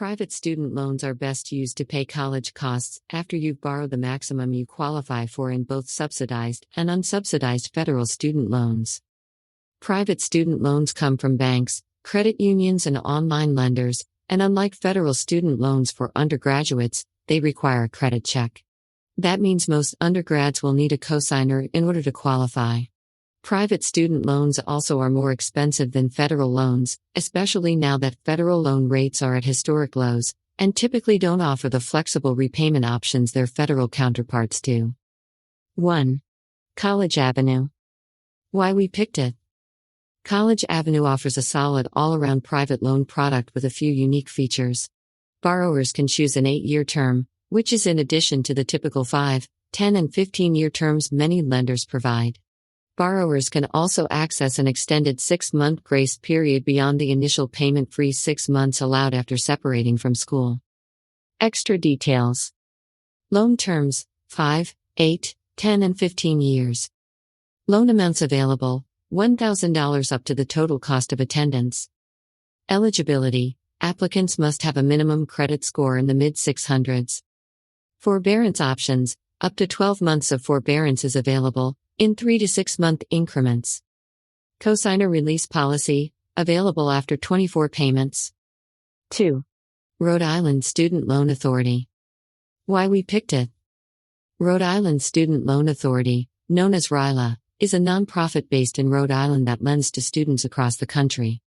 Private student loans are best used to pay college costs after you've borrowed the maximum you qualify for in both subsidized and unsubsidized federal student loans. Private student loans come from banks, credit unions, and online lenders, and unlike federal student loans for undergraduates, they require a credit check. That means most undergrads will need a cosigner in order to qualify. Private student loans also are more expensive than federal loans, especially now that federal loan rates are at historic lows, and typically don't offer the flexible repayment options their federal counterparts do. 1. College Avenue. Why we picked it. College Avenue offers a solid all-around private loan product with a few unique features. Borrowers can choose an 8-year term, which is in addition to the typical 5, 10, and 15-year terms many lenders provide. Borrowers can also access an extended 6-month grace period beyond the initial payment-free 6 months allowed after separating from school. Extra details. Loan terms: 5, 8, 10, and 15 years. Loan amounts available: $1,000 up to the total cost of attendance. Eligibility: applicants must have a minimum credit score in the mid-600s. Forbearance options: up to 12 months of forbearance is available, in 3 to 6 month increments. Cosigner release policy, available after 24 payments. 2. Rhode Island Student Loan Authority. Why we picked it. Rhode Island Student Loan Authority, known as RILA, is a nonprofit based in Rhode Island that lends to students across the country.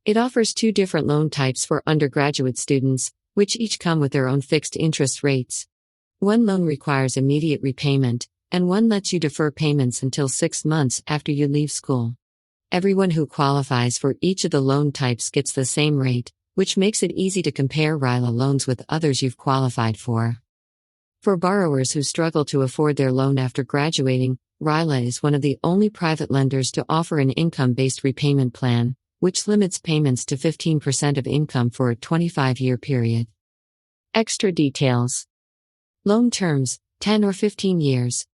It offers 2 different loan types for undergraduate students, which each come with their own fixed interest rates. One loan requires immediate repayment, and one lets you defer payments until 6 months after you leave school. Everyone who qualifies for each of the loan types gets the same rate, which makes it easy to compare RILA loans with others you've qualified for. For borrowers who struggle to afford their loan after graduating, RILA is one of the only private lenders to offer an income-based repayment plan, which limits payments to 15% of income for a 25-year period. Extra details. Loan terms: 10 or 15 years.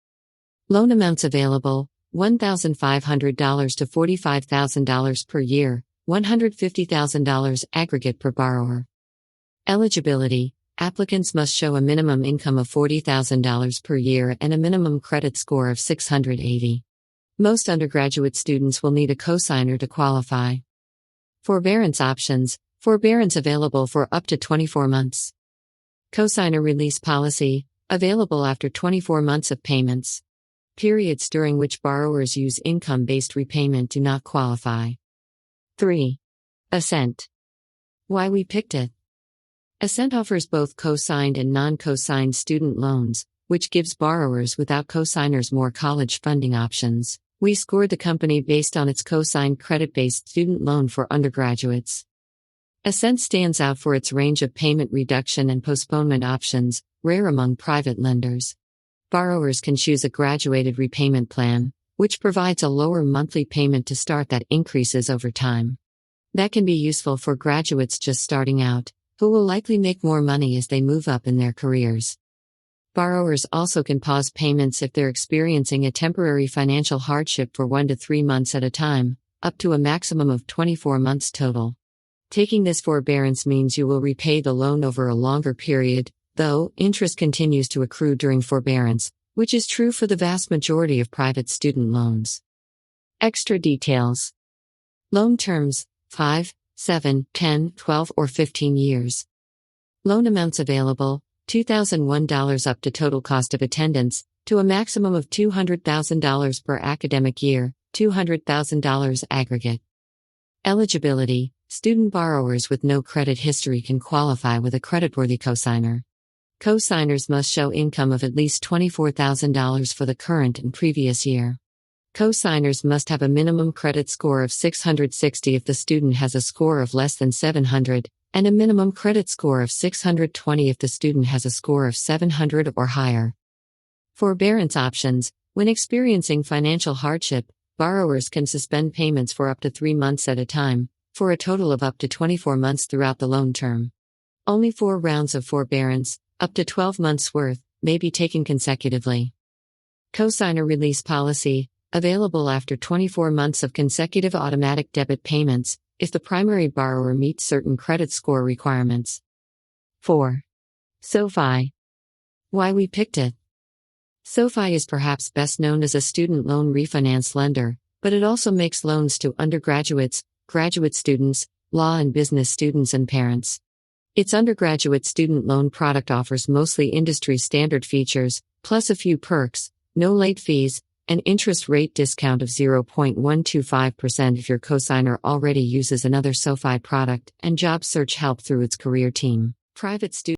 Loan amounts available: $1,500 to $45,000 per year, $150,000 aggregate per borrower. Eligibility: applicants must show a minimum income of $40,000 per year and a minimum credit score of 680. Most undergraduate students will need a cosigner to qualify. Forbearance options: forbearance available for up to 24 months. Cosigner release policy, available after 24 months of payments. Periods during which borrowers use income-based repayment do not qualify. 3. Ascent. Why we picked it. Ascent offers both co-signed and non-co-signed student loans, which gives borrowers without co-signers more college funding options. We scored the company based on its co-signed credit-based student loan for undergraduates. Ascent stands out for its range of payment reduction and postponement options, rare among private lenders. Borrowers can choose a graduated repayment plan, which provides a lower monthly payment to start that increases over time. That can be useful for graduates just starting out, who will likely make more money as they move up in their careers. Borrowers also can pause payments if they're experiencing a temporary financial hardship for 1 to 3 months at a time, up to a maximum of 24 months total. Taking this forbearance means you will repay the loan over a longer period, though interest continues to accrue during forbearance, which is true for the vast majority of private student loans. Extra details. Loan terms: 5, 7, 10, 12, or 15 years. Loan amounts available: $2,001 up to total cost of attendance, to a maximum of $200,000 per academic year, $200,000 aggregate. Eligibility: student borrowers with no credit history can qualify with a creditworthy cosigner. Cosigners must show income of at least $24,000 for the current and previous year. Cosigners must have a minimum credit score of 660 if the student has a score of less than 700, and a minimum credit score of 620 if the student has a score of 700 or higher. Forbearance options: when experiencing financial hardship, borrowers can suspend payments for up to 3 months at a time, for a total of up to 24 months throughout the loan term. Only 4 rounds of forbearance, up to 12 months worth, may be taken consecutively. Cosigner release policy, available after 24 months of consecutive automatic debit payments, if the primary borrower meets certain credit score requirements. 4. SoFi. Why we picked it. SoFi is perhaps best known as a student loan refinance lender, but it also makes loans to undergraduates, graduate students, law and business students, and parents. Its undergraduate student loan product offers mostly industry standard features, plus a few perks: no late fees, an interest rate discount of 0.125% if your cosigner already uses another SoFi product, and job search help through its career team. Private student